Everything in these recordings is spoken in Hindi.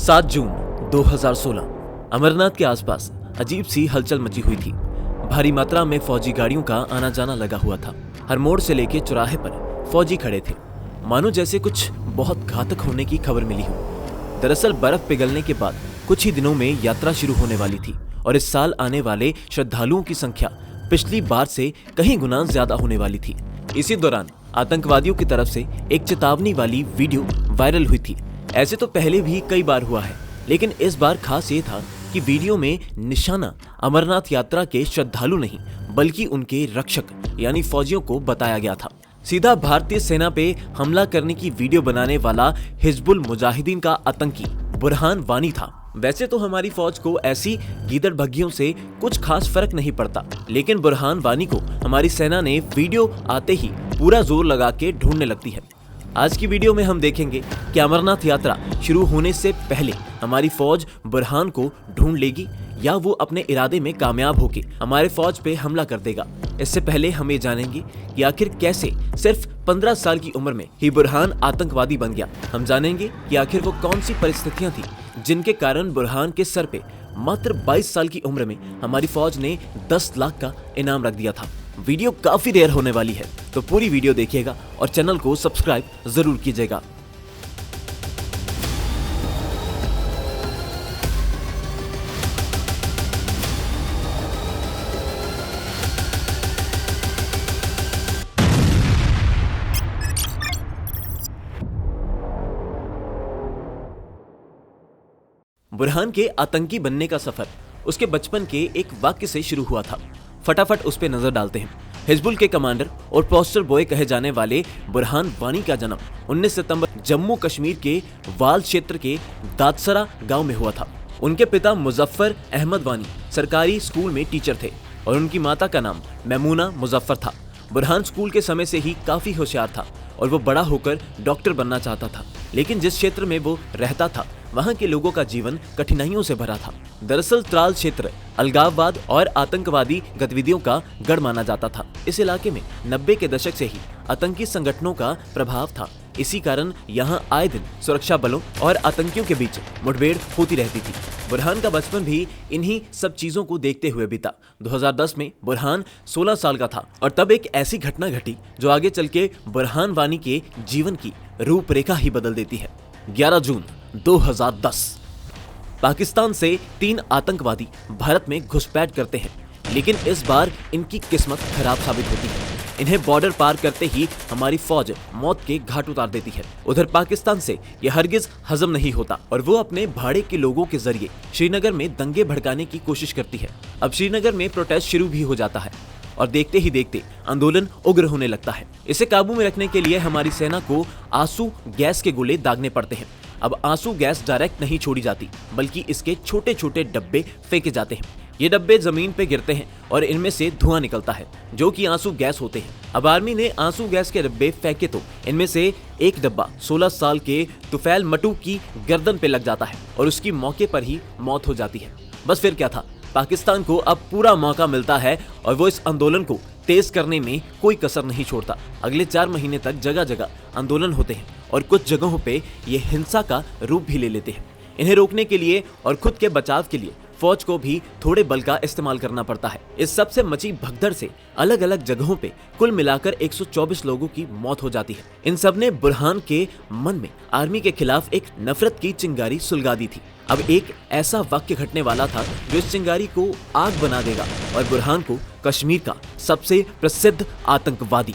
7 जून 2016 अमरनाथ के आसपास अजीब सी हलचल मची हुई थी। भारी मात्रा में फौजी गाड़ियों का आना जाना लगा हुआ था। हर मोड़ से लेके चौराहे पर फौजी खड़े थे, मानो जैसे कुछ बहुत घातक होने की खबर मिली हो। दरअसल बर्फ पिघलने के बाद कुछ ही दिनों में यात्रा शुरू होने वाली थी और इस साल आने वाले श्रद्धालुओं की संख्या पिछली बार से कहीं गुना ज्यादा होने वाली थी। इसी दौरान आतंकवादियों की तरफ से एक चेतावनी वाली वीडियो वायरल हुई थी। ऐसे तो पहले भी कई बार हुआ है, लेकिन इस बार खास ये था कि वीडियो में निशाना अमरनाथ यात्रा के श्रद्धालु नहीं बल्कि उनके रक्षक यानी फौजियों को बताया गया था। सीधा भारतीय सेना पे हमला करने की वीडियो बनाने वाला हिजबुल मुजाहिदीन का आतंकी बुरहान वानी था। वैसे तो हमारी फौज को ऐसी गीदड़-भग्गियों से कुछ खास फर्क नहीं पड़ता, लेकिन बुरहान वानी को हमारी सेना ने वीडियो आते ही पूरा जोर लगा के ढूंढने लगती है। आज की वीडियो में हम देखेंगे कि अमरनाथ यात्रा शुरू होने से पहले हमारी फौज बुरहान को ढूंढ लेगी या वो अपने इरादे में कामयाब होके हमारे फौज पे हमला कर देगा। इससे पहले हम ये जानेंगे कि आखिर कैसे सिर्फ 15 साल की उम्र में ही बुरहान आतंकवादी बन गया। हम जानेंगे कि आखिर वो कौन सी परिस्थितियां थी जिनके कारण बुरहान के सर पे मात्र 22 साल की उम्र में हमारी फौज ने 10 लाख का इनाम रख दिया था। वीडियो काफी देर होने वाली है, तो पूरी वीडियो देखिएगा और चैनल को सब्सक्राइब जरूर कीजिएगा। बुरहान के आतंकी बनने का सफर उसके बचपन के एक वाक्य से शुरू हुआ था। फटाफट उस पे नजर डालते हैं। हिजबुल के कमांडर और पोस्टर बॉय कहे जाने वाले बुरहान वानी का जन्म 19 सितंबर जम्मू कश्मीर के वाल क्षेत्र के दादसरा गांव में हुआ था। उनके पिता मुजफ्फर अहमद वानी सरकारी स्कूल में टीचर थे और उनकी माता का नाम मैमूना मुजफ्फर था। बुरहान स्कूल के समय से ही काफी होशियार था और वो बड़ा होकर डॉक्टर बनना चाहता था, लेकिन जिस क्षेत्र में वो रहता था वहां के लोगों का जीवन कठिनाइयों से भरा था। दरअसल त्राल क्षेत्र अलगाववाद और आतंकवादी गतिविधियों का गढ़ माना जाता था। इस इलाके में 90 के दशक से ही आतंकी संगठनों का प्रभाव था। इसी कारण यहाँ आए दिन सुरक्षा बलों और आतंकियों के बीच मुठभेड़ होती रहती थी। बुरहान का बचपन भी इन्हीं सब चीजों को देखते हुए बीता। 2010 में बुरहान 16 साल का था और तब एक ऐसी घटना घटी जो आगे चल के बुरहान वानी के जीवन की रूपरेखा ही बदल देती है। 11 जून 2010 पाकिस्तान से 3 आतंकवादी भारत में घुसपैठ करते हैं, लेकिन इस बार इनकी किस्मत खराब साबित होती है। इन्हें बॉर्डर पार करते ही हमारी फौज मौत के घाट उतार देती है। उधर पाकिस्तान से यह हरगिज हजम नहीं होता और वो अपने भाड़े के लोगों के जरिए श्रीनगर में दंगे भड़काने की कोशिश करती है। अब श्रीनगर में प्रोटेस्ट शुरू भी हो जाता है और देखते ही देखते आंदोलन उग्र होने लगता है। इसे काबू में रखने के लिए हमारी सेना को आंसू गैस के गोले दागने पड़ते हैं। अब आंसू गैस डायरेक्ट नहीं छोड़ी जाती, बल्कि इसके छोटे छोटे डब्बे फेंके जाते हैं। ये डब्बे जमीन पे गिरते हैं और इनमें से धुआं निकलता है जो कि आंसू गैस होते हैं। अब आर्मी ने आंसू गैस के डब्बे फेंके तो इनमें से एक डब्बा 16 साल के तुफैल मटू की गर्दन पे लग जाता है और उसकी मौके पर ही मौत हो जाती है। बस फिर क्या था, पाकिस्तान को अब पूरा मौका मिलता है और वो इस आंदोलन को तेज करने में कोई कसर नहीं छोड़ता। अगले 4 महीने तक जगह जगह आंदोलन होते हैं और कुछ जगहों पे ये हिंसा का रूप भी ले लेते हैं। इन्हें रोकने के लिए और खुद के बचाव के लिए फौज को भी थोड़े बल का इस्तेमाल करना पड़ता है। इस सब से मची भगदड़ से अलग अलग जगहों पे कुल मिलाकर 124 लोगों की मौत हो जाती है। इन सब ने बुरहान के मन में आर्मी के खिलाफ एक नफरत की चिंगारी सुलगा दी थी। अब एक ऐसा वाक्य घटने वाला था जो इस चिंगारी को आग बना देगा और बुरहान को कश्मीर का सबसे प्रसिद्ध आतंकवादी।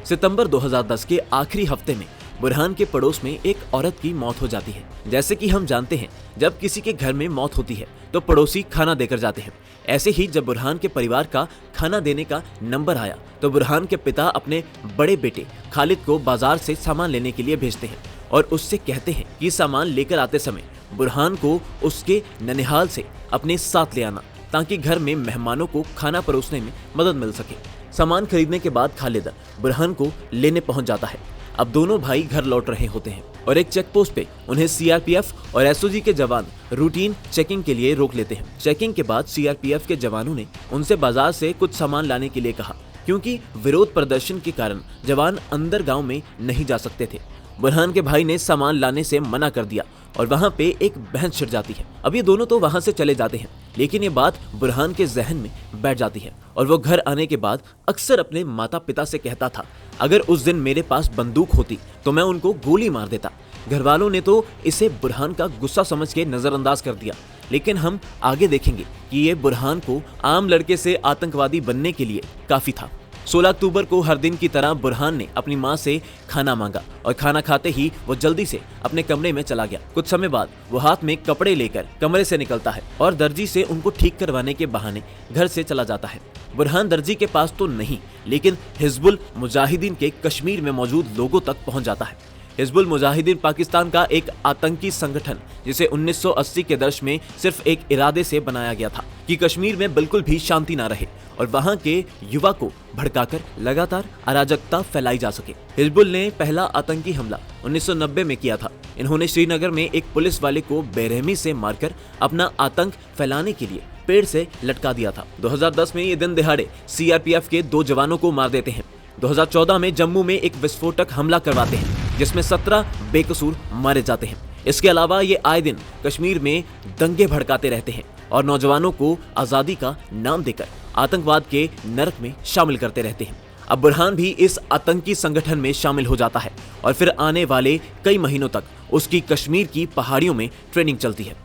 सितंबर 2010 के आखिरी हफ्ते में बुरहान के पड़ोस में एक औरत की मौत हो जाती है। जैसे कि हम जानते हैं, जब किसी के घर में मौत होती है तो पड़ोसी खाना देकर जाते हैं। ऐसे ही जब बुरहान के परिवार का खाना देने का नंबर आया तो बुरहान के पिता अपने बड़े बेटे खालिद को बाजार से सामान लेने के लिए भेजते हैं और उससे कहते हैं कि सामान लेकर आते समय बुरहान को उसके ननिहाल से अपने साथ ले आना, ताकि घर में मेहमानों को खाना परोसने में मदद मिल सके। सामान खरीदने के बाद खालिद बुरहान को लेने पहुंच जाता है। अब दोनों भाई घर लौट रहे होते हैं और एक चेक पोस्ट पे उन्हें सीआरपीएफ और एसओजी के जवान रूटीन चेकिंग के लिए रोक लेते हैं। चेकिंग के बाद सीआरपीएफ के जवानों ने उनसे बाजार से कुछ सामान लाने के लिए कहा, क्योंकि विरोध प्रदर्शन के कारण जवान अंदर गांव में नहीं जा सकते थे। बुरहान के भाई ने सामान लाने से मना कर दिया और वहाँ पे एक बहस छिड़ जाती है। अब ये दोनों तो वहाँ से चले जाते हैं, लेकिन ये बात बुरहान के जहन में बैठ जाती है और वो घर आने के बाद अक्सर अपने माता पिता से कहता था, अगर उस दिन मेरे पास बंदूक होती तो मैं उनको गोली मार देता। घर वालों ने तो इसे बुरहान का गुस्सा समझ के नजरअंदाज कर दिया, लेकिन हम आगे देखेंगे कि ये बुरहान को आम लड़के से आतंकवादी बनने के लिए काफी था। 16 अक्टूबर को हर दिन की तरह बुरहान ने अपनी मां से खाना मांगा और खाना खाते ही वो जल्दी से अपने कमरे में चला गया। कुछ समय बाद वो हाथ में कपड़े लेकर कमरे से निकलता है और दर्जी से उनको ठीक करवाने के बहाने घर से चला जाता है। बुरहान दर्जी के पास तो नहीं, लेकिन हिजबुल मुजाहिदीन के कश्मीर में मौजूद लोगों तक पहुंच जाता है। हिजबुल मुजाहिदीन पाकिस्तान का एक आतंकी संगठन जिसे 1980 के दशक में सिर्फ एक इरादे से बनाया गया था कि कश्मीर में बिल्कुल भी शांति ना रहे और वहां के युवा को भड़काकर लगातार अराजकता फैलाई जा सके। हिजबुल ने पहला आतंकी हमला 1990 में किया था। इन्होंने श्रीनगर में एक पुलिस वाले को बेरहमी से मारकर अपना आतंक फैलाने के लिए पेड़ से लटका दिया था। 2010 में ये दिन दिहाड़े सीआरपीएफ के 2 जवानों को मार देते हैं। 2014 में जम्मू में एक विस्फोटक हमला करवाते हैं जिसमें 17 बेकसूर मारे जाते हैं। इसके अलावा ये आए दिन कश्मीर में दंगे भड़काते रहते हैं और नौजवानों को आजादी का नाम देकर आतंकवाद के नरक में शामिल करते रहते हैं। अब बुरहान भी इस आतंकी संगठन में शामिल हो जाता है और फिर आने वाले कई महीनों तक उसकी कश्मीर की पहाड़ियों में ट्रेनिंग चलती है।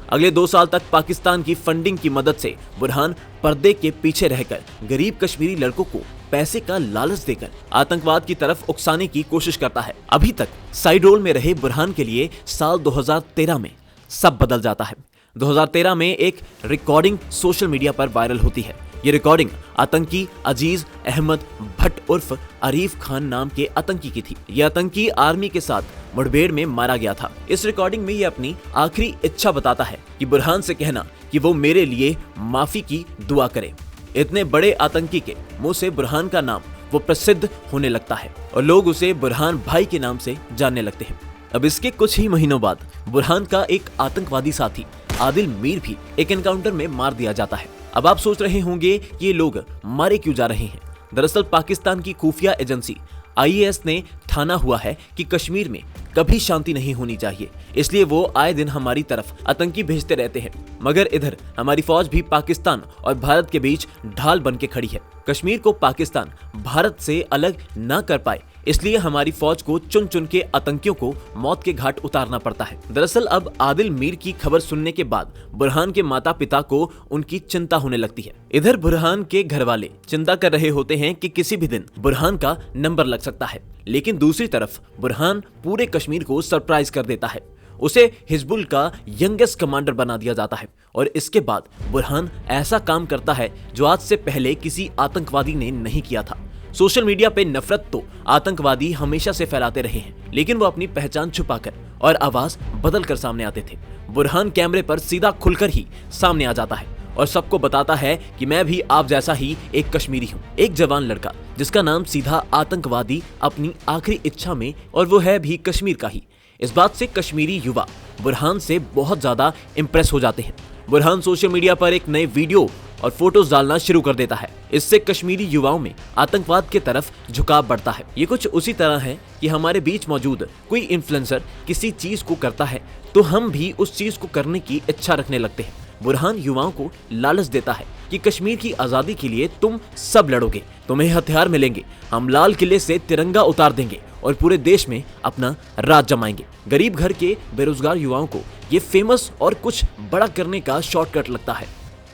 अगले 2 साल तक पाकिस्तान की फंडिंग की मदद से बुरहान पर्दे के पीछे रहकर गरीब कश्मीरी लड़कों को पैसे का लालच देकर आतंकवाद की तरफ उकसाने की कोशिश करता है। अभी तक साइड रोल में रहे बुरहान के लिए साल 2013 में सब बदल जाता है। 2013 में एक रिकॉर्डिंग सोशल मीडिया पर वायरल होती है। ये रिकॉर्डिंग आतंकी अजीज अहमद भट्ट उर्फ आरिफ खान नाम के आतंकी की थी। यह आतंकी आर्मी के साथ मुठभेड़ में मारा गया था। इस रिकॉर्डिंग में ये अपनी आखिरी इच्छा बताता है कि बुरहान से कहना कि वो मेरे लिए माफी की दुआ करे। इतने बड़े आतंकी के मुंह से बुरहान का नाम वो प्रसिद्ध होने लगता है और लोग उसे बुरहान भाई के नाम से जानने लगते हैं। अब इसके कुछ ही महीनों बाद बुरहान का एक आतंकवादी साथी आदिल मीर भी एक एनकाउंटर में मार दिया जाता है। अब आप सोच रहे होंगे कि ये लोग मारे क्यों जा रहे हैं। दरअसल पाकिस्तान की खुफिया एजेंसी आईएएस ने ठाना हुआ है कि कश्मीर में कभी शांति नहीं होनी चाहिए, इसलिए वो आए दिन हमारी तरफ आतंकी भेजते रहते हैं। मगर इधर हमारी फौज भी पाकिस्तान और भारत के बीच ढाल बन के खड़ी है। कश्मीर को पाकिस्तान भारत से अलग ना कर पाए, इसलिए हमारी फौज को चुन चुन के आतंकियों को मौत के घाट उतारना पड़ता है। दरअसल अब आदिल मीर की खबर सुनने के बाद बुरहान के माता पिता को उनकी चिंता होने लगती है। इधर बुरहान के घर वाले चिंता कर रहे होते हैं कि किसी भी दिन बुरहान का नंबर लग सकता है, लेकिन दूसरी तरफ बुरहान पूरे कश्मीर को सरप्राइज कर देता है। उसे हिजबुल का यंगेस्ट कमांडर बना दिया जाता है और इसके बाद बुरहान ऐसा काम करता है जो आज से पहले किसी आतंकवादी ने नहीं किया था। सोशल मीडिया पे नफरत तो आतंकवादी हमेशा से फैलाते रहे हैं, लेकिन वो अपनी पहचान छुपाकर और आवाज बदल कर सामने आते थे। बुरहान कैमरे पर सीधा खुलकर ही सामने आ जाता है और सबको बताता है कि मैं भी आप जैसा ही एक कश्मीरी हूँ, एक जवान लड़का जिसका नाम सीधा आतंकवादी अपनी आखिरी इच्छा में, और वो है भी कश्मीर का ही। इस बात से कश्मीरी युवा बुरहान से बहुत ज्यादा इंप्रेस हो जाते हैं। बुरहान सोशल मीडिया पर एक नए वीडियो और फोटोज डालना शुरू कर देता है। इससे कश्मीरी युवाओं में आतंकवाद के तरफ झुकाव बढ़ता है। ये कुछ उसी तरह है कि हमारे बीच मौजूद कोई इन्फ्लुएंसर किसी चीज को करता है तो हम भी उस चीज को करने की इच्छा रखने लगते हैं। बुरहान युवाओं को लालच देता है कि कश्मीर की आजादी के लिए तुम सब लड़ोगे, तुम्हें हथियार मिलेंगे, हम लाल किले से तिरंगा उतार देंगे और पूरे देश में अपना राज जमाएंगे। गरीब घर के बेरोजगार युवाओं को ये फेमस और कुछ बड़ा करने का शॉर्टकट लगता है।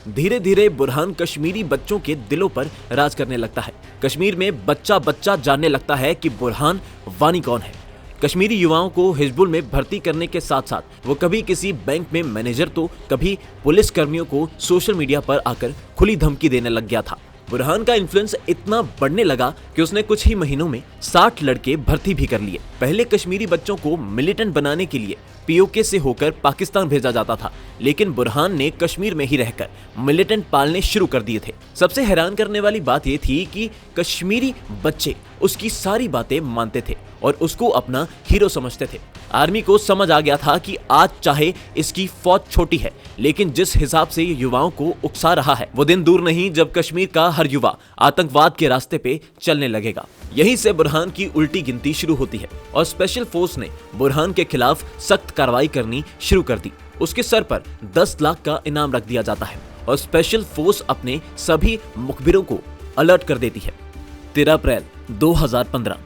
धीरे धीरे बुरहान कश्मीरी बच्चों के दिलों पर राज करने लगता है। कश्मीर में बच्चा बच्चा जानने लगता है कि बुरहान वानी कौन है। कश्मीरी युवाओं को हिजबुल में भर्ती करने के साथ साथ वो कभी किसी बैंक में मैनेजर तो कभी पुलिस कर्मियों को सोशल मीडिया पर आकर खुली धमकी देने लग गया था। बुरहान का इन्फ्लुएंस इतना बढ़ने लगा कि उसने कुछ ही महीनों में 60 लड़के भर्ती भी कर लिए। पहले कश्मीरी बच्चों को मिलिटेंट बनाने के लिए पीओके से होकर पाकिस्तान भेजा जाता था, लेकिन बुरहान ने कश्मीर में ही रहकर मिलिटेंट पालने शुरू कर दिए थे। सबसे हैरान करने वाली बात यह थी कि कश्मीरी बच्चे उसकी सारी बातें मानते थे और उसको अपना हीरो समझते थे। आर्मी को समझ आ गया था कि आज चाहे इसकी फौज छोटी है, लेकिन जिस हिसाब से ये युवाओं को उकसा रहा है वो दिन दूर नहीं जब कश्मीर का हर युवा आतंकवाद के रास्ते पे चलने लगेगा। यहीं से बुरहान की उल्टी गिनती शुरू होती है और स्पेशल फोर्स ने बुरहान के खिलाफ सख्त कार्रवाई करनी शुरू कर दी। उसके सर पर 10 लाख का इनाम रख दिया जाता है और स्पेशल फोर्स अपने सभी मुखबिरों को अलर्ट कर देती है। 13 अप्रैल 2015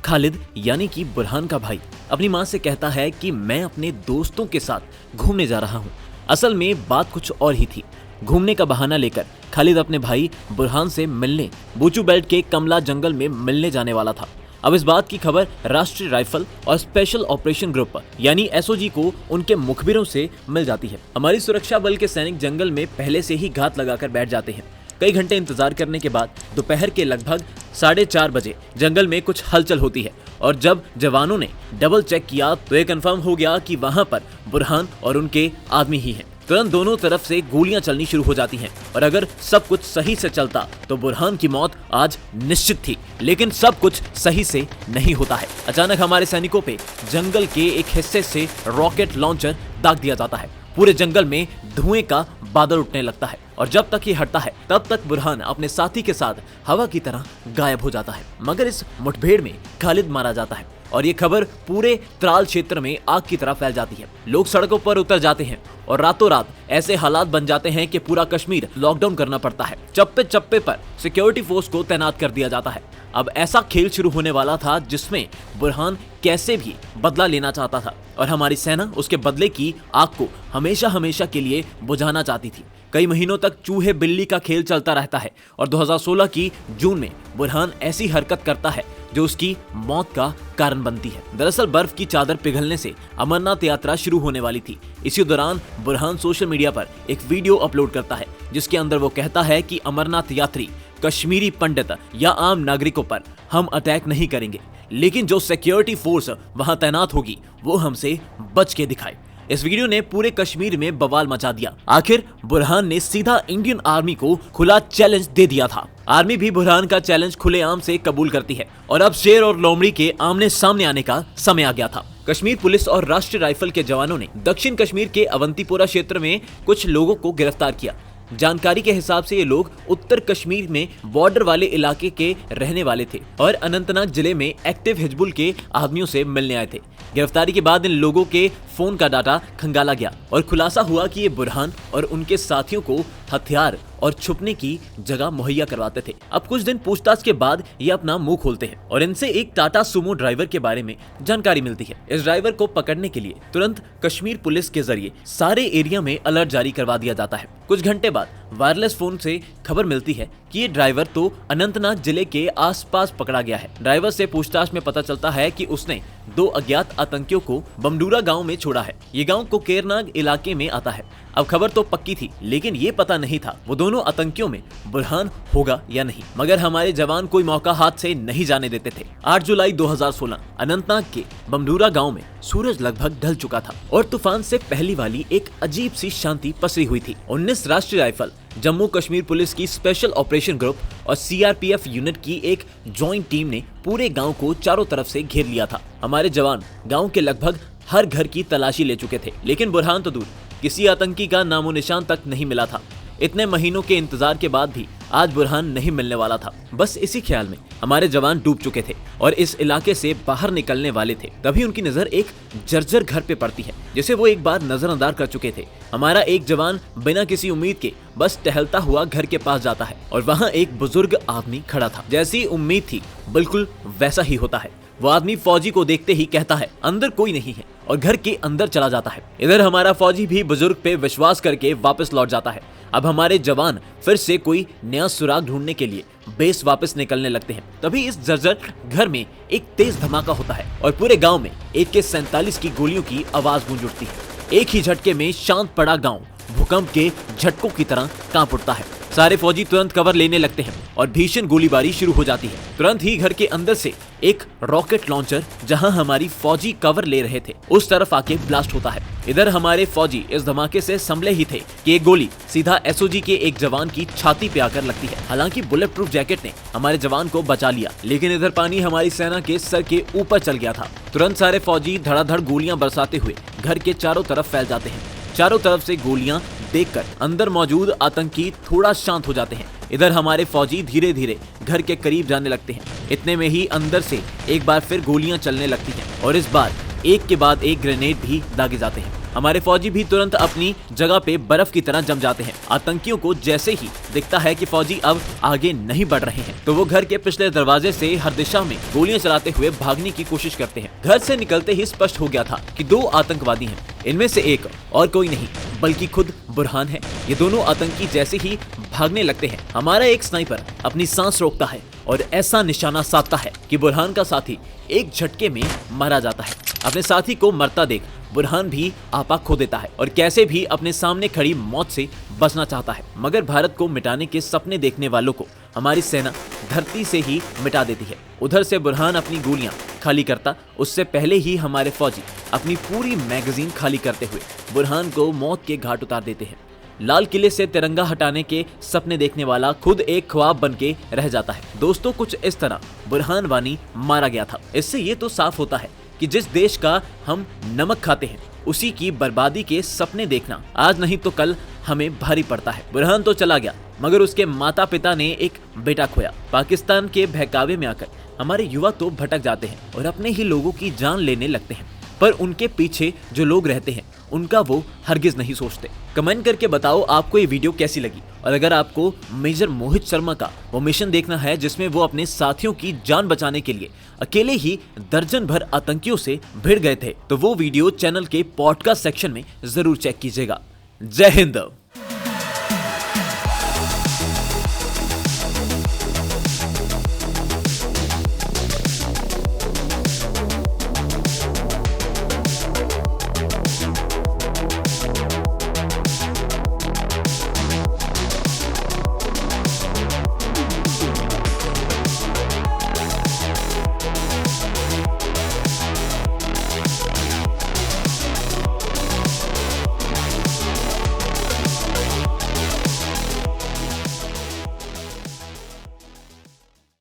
खालिद यानी कि बुरहान का भाई अपनी मां से कहता है कि मैं अपने दोस्तों के साथ घूमने जा रहा हूं। असल में बात कुछ और ही थी। घूमने का बहाना लेकर खालिद अपने भाई बुरहान से मिलने बूचू बेल्ट के कमला जंगल में मिलने जाने वाला था। अब इस बात की खबर राष्ट्रीय राइफल और स्पेशल ऑपरेशन ग्रुप यानी एसओजी को उनके मुखबिरों से मिल जाती है। हमारी सुरक्षा बल के सैनिक जंगल में पहले से ही घात लगाकर बैठ जाते हैं। कई घंटे इंतजार करने के बाद दोपहर के लगभग 4:30 बजे जंगल में कुछ हलचल होती है और जब जवानों ने डबल चेक किया तो ये कंफर्म हो गया कि वहां पर बुरहान और उनके आदमी ही हैं। तुरंत दोनों तरफ से गोलियां चलनी शुरू हो जाती हैं और अगर सब कुछ सही से चलता तो बुरहान की मौत आज निश्चित थी, लेकिन सब कुछ सही से नहीं होता है। अचानक हमारे सैनिकों पे जंगल के एक हिस्से से रॉकेट लॉन्चर दाग दिया जाता है। पूरे जंगल में धुएं का बादल उठने लगता है और जब तक ये हटता है तब तक बुरहान अपने साथी के साथ हवा की तरह गायब हो जाता है। मगर इस मुठभेड़ में खालिद मारा जाता है और ये खबर पूरे त्राल क्षेत्र में आग की तरह फैल जाती है। लोग सड़कों पर उतर जाते हैं और रातों रात ऐसे हालात बन जाते हैं कि पूरा कश्मीर लॉकडाउन करना पड़ता है। चप्पे चप्पे पर सिक्योरिटी फोर्स को तैनात कर दिया जाता है। अब ऐसा खेल शुरू होने वाला था जिसमें बुरहान कैसे भी बदला लेना चाहता था और हमारी सेना उसके बदले की आग को हमेशा हमेशा के लिए बुझाना चाहती थी। कई महीनों तक चूहे बिल्ली का खेल चलता रहता है और 2016 की जून में बुरहान ऐसी हरकत करता है जो उसकी मौत का कारण बनती है। दरअसल बर्फ की चादर पिघलने से अमरनाथ यात्रा शुरू होने वाली थी। इसी दौरान बुरहान सोशल मीडिया पर एक वीडियो अपलोड करता है जिसके अंदर वो कहता है कि अमरनाथ यात्री कश्मीरी पंडित या आम नागरिकों पर हम अटैक नहीं करेंगे, लेकिन जो सिक्योरिटी फोर्स वहां तैनात होगी वो हमसे बच के दिखाए। इस वीडियो ने पूरे कश्मीर में बवाल मचा दिया। आखिर बुरहान ने सीधा इंडियन आर्मी को खुला चैलेंज दे दिया था। आर्मी भी बुरहान का चैलेंज खुलेआम से कबूल करती है और अब शेर और लोमड़ी के आमने सामने आने का समय आ गया था। कश्मीर पुलिस और राष्ट्रीय राइफल के जवानों ने दक्षिण कश्मीर के अवंतीपोरा क्षेत्र में कुछ लोगों को गिरफ्तार किया। जानकारी के हिसाब से ये लोग उत्तर कश्मीर में बॉर्डर वाले इलाके के रहने वाले थे और अनंतनाग जिले में एक्टिव हिजबुल के आदमियों से मिलने आए थे। गिरफ्तारी के बाद इन लोगों के फोन का डाटा खंगाला गया और खुलासा हुआ कि ये बुरहान और उनके साथियों को हथियार और छुपने की जगह मुहैया करवाते थे। अब कुछ दिन पूछताछ के बाद ये अपना मुंह खोलते हैं और इनसे एक टाटा सुमो ड्राइवर के बारे में जानकारी मिलती है। इस ड्राइवर को पकड़ने के लिए तुरंत कश्मीर पुलिस के जरिए सारे एरिया में अलर्ट जारी करवा दिया जाता है। कुछ घंटे बाद वायरलेस फोन से खबर मिलती है कि ये ड्राइवर तो अनंतनाग जिले के आसपास पकड़ा गया है। ड्राइवर से पूछताछ में पता चलता है कि उसने 2 अज्ञात आतंकियों को बमडूरा गांव में छोड़ा है। ये गांव कोकेरनाग इलाके में आता है। अब खबर तो पक्की थी, लेकिन ये पता नहीं था वो दोनों आतंकियों में बुरहान होगा या नहीं। मगर हमारे जवान कोई मौका हाथ से नहीं जाने देते थे। 8 जुलाई 2016 अनंतनाग के बमडूरा गांव में सूरज लगभग ढल चुका था और तूफान से पहली वाली एक अजीब सी शांति पसरी हुई थी। 19 राष्ट्रीय राइफल, जम्मू कश्मीर पुलिस की स्पेशल ऑपरेशन ग्रुप और सीआरपीएफ यूनिट की एक ज्वाइंट टीम ने पूरे गांव को चारों तरफ से घेर लिया था। हमारे जवान गांव के लगभग हर घर की तलाशी ले चुके थे, लेकिन बुरहान तो दूर, किसी आतंकी का नामो निशान तक नहीं मिला था। इतने महीनों के इंतजार के बाद भी आज बुरहान नहीं मिलने वाला था। बस इसी ख्याल में हमारे जवान डूब चुके थे और इस इलाके से बाहर निकलने वाले थे। तभी उनकी नजर एक जर्जर घर पे पड़ती है जिसे वो एक बार नजरअंदाज कर चुके थे। हमारा एक जवान बिना किसी उम्मीद के बस टहलता हुआ घर के पास जाता है और वहाँ एक बुजुर्ग आदमी खड़ा था। जैसी उम्मीद थी बिल्कुल वैसा ही होता है। वो आदमी फौजी को देखते ही कहता है अंदर कोई नहीं है और घर के अंदर चला जाता है। इधर हमारा फौजी भी बुजुर्ग पे विश्वास करके वापस लौट जाता है। अब हमारे जवान फिर से कोई नया सुराग ढूंढने के लिए बेस वापस निकलने लगते हैं। तभी इस जर्जर घर में एक तेज धमाका होता है और पूरे गांव में AK-47 की गोलियों की आवाज गूंज उठती है। एक ही झटके में शांत पड़ा गांव भूकंप के झटकों की तरह कांप उठता है। सारे फौजी तुरंत कवर लेने लगते हैं और भीषण गोलीबारी शुरू हो जाती है। तुरंत ही घर के अंदर से एक रॉकेट लॉन्चर जहां हमारी फौजी कवर ले रहे थे उस तरफ आके ब्लास्ट होता है। इधर हमारे फौजी इस धमाके से संभले ही थे कि एक गोली सीधा एसओजी के एक जवान की छाती पे आकर लगती है। हालांकि बुलेट प्रूफ जैकेट ने हमारे जवान को बचा लिया, लेकिन इधर पानी हमारी सेना के सर के ऊपर चल गया था। तुरंत सारे फौजी धड़ाधड़ गोलियां बरसाते हुए घर के चारों तरफ फैल जाते हैं। चारों तरफ से गोलियां देखकर अंदर मौजूद आतंकी थोड़ा शांत हो जाते हैं। इधर हमारे फौजी धीरे धीरे घर के करीब जाने लगते हैं। इतने में ही अंदर से एक बार फिर गोलियां चलने लगती हैं और इस बार एक के बाद एक ग्रेनेड भी दागे जाते हैं। हमारे फौजी भी तुरंत अपनी जगह पे बर्फ की तरह जम जाते हैं। आतंकियों को जैसे ही दिखता है कि फौजी अब आगे नहीं बढ़ रहे हैं तो वो घर के पिछले दरवाजे से हर दिशा में गोलियां चलाते हुए भागने की कोशिश करते हैं। घर से निकलते ही स्पष्ट हो गया था कि 2 आतंकवादी हैं। इनमें से एक और कोई नहीं बल्कि खुद बुरहान है। ये दोनों आतंकी जैसे ही भागने लगते हैं हमारा एक स्नाइपर अपनी सांस रोकता है और ऐसा निशाना साधता है कि बुरहान का साथी एक झटके में मारा जाता है। अपने साथी को मरता देख बुरहान भी आपा खो देता है और कैसे भी अपने सामने खड़ी मौत से बचना चाहता है, मगर भारत को मिटाने के सपने देखने वालों को हमारी सेना धरती से ही मिटा देती है। उधर से बुरहान अपनी गोलियां खाली करता उससे पहले ही हमारे फौजी अपनी पूरी मैगजीन खाली करते हुए बुरहान को मौत के घाट उतार देते हैं। लाल किले से तिरंगा हटाने के सपने देखने वाला खुद एक ख्वाब बन के रह जाता है। दोस्तों, कुछ इस तरह बुरहान वानी मारा गया था। इससे ये तो साफ होता है कि जिस देश का हम नमक खाते हैं उसी की बर्बादी के सपने देखना आज नहीं तो कल हमें भारी पड़ता है। बुरहान तो चला गया मगर उसके माता पिता ने एक बेटा खोया। पाकिस्तान के बहकावे में आकर हमारे युवा तो भटक जाते हैं और अपने ही लोगों की जान लेने लगते हैं, पर उनके पीछे जो लोग रहते हैं उनका वो हरगिज नहीं सोचते। कमेंट करके बताओ आपको ये वीडियो कैसी लगी, और अगर आपको मेजर मोहित शर्मा का वो मिशन देखना है जिसमें वो अपने साथियों की जान बचाने के लिए अकेले ही दर्जन भर आतंकियों से भिड़ गए थे तो वो वीडियो चैनल के पॉडकास्ट सेक्शन में जरूर चेक कीजिएगा। जय हिंद।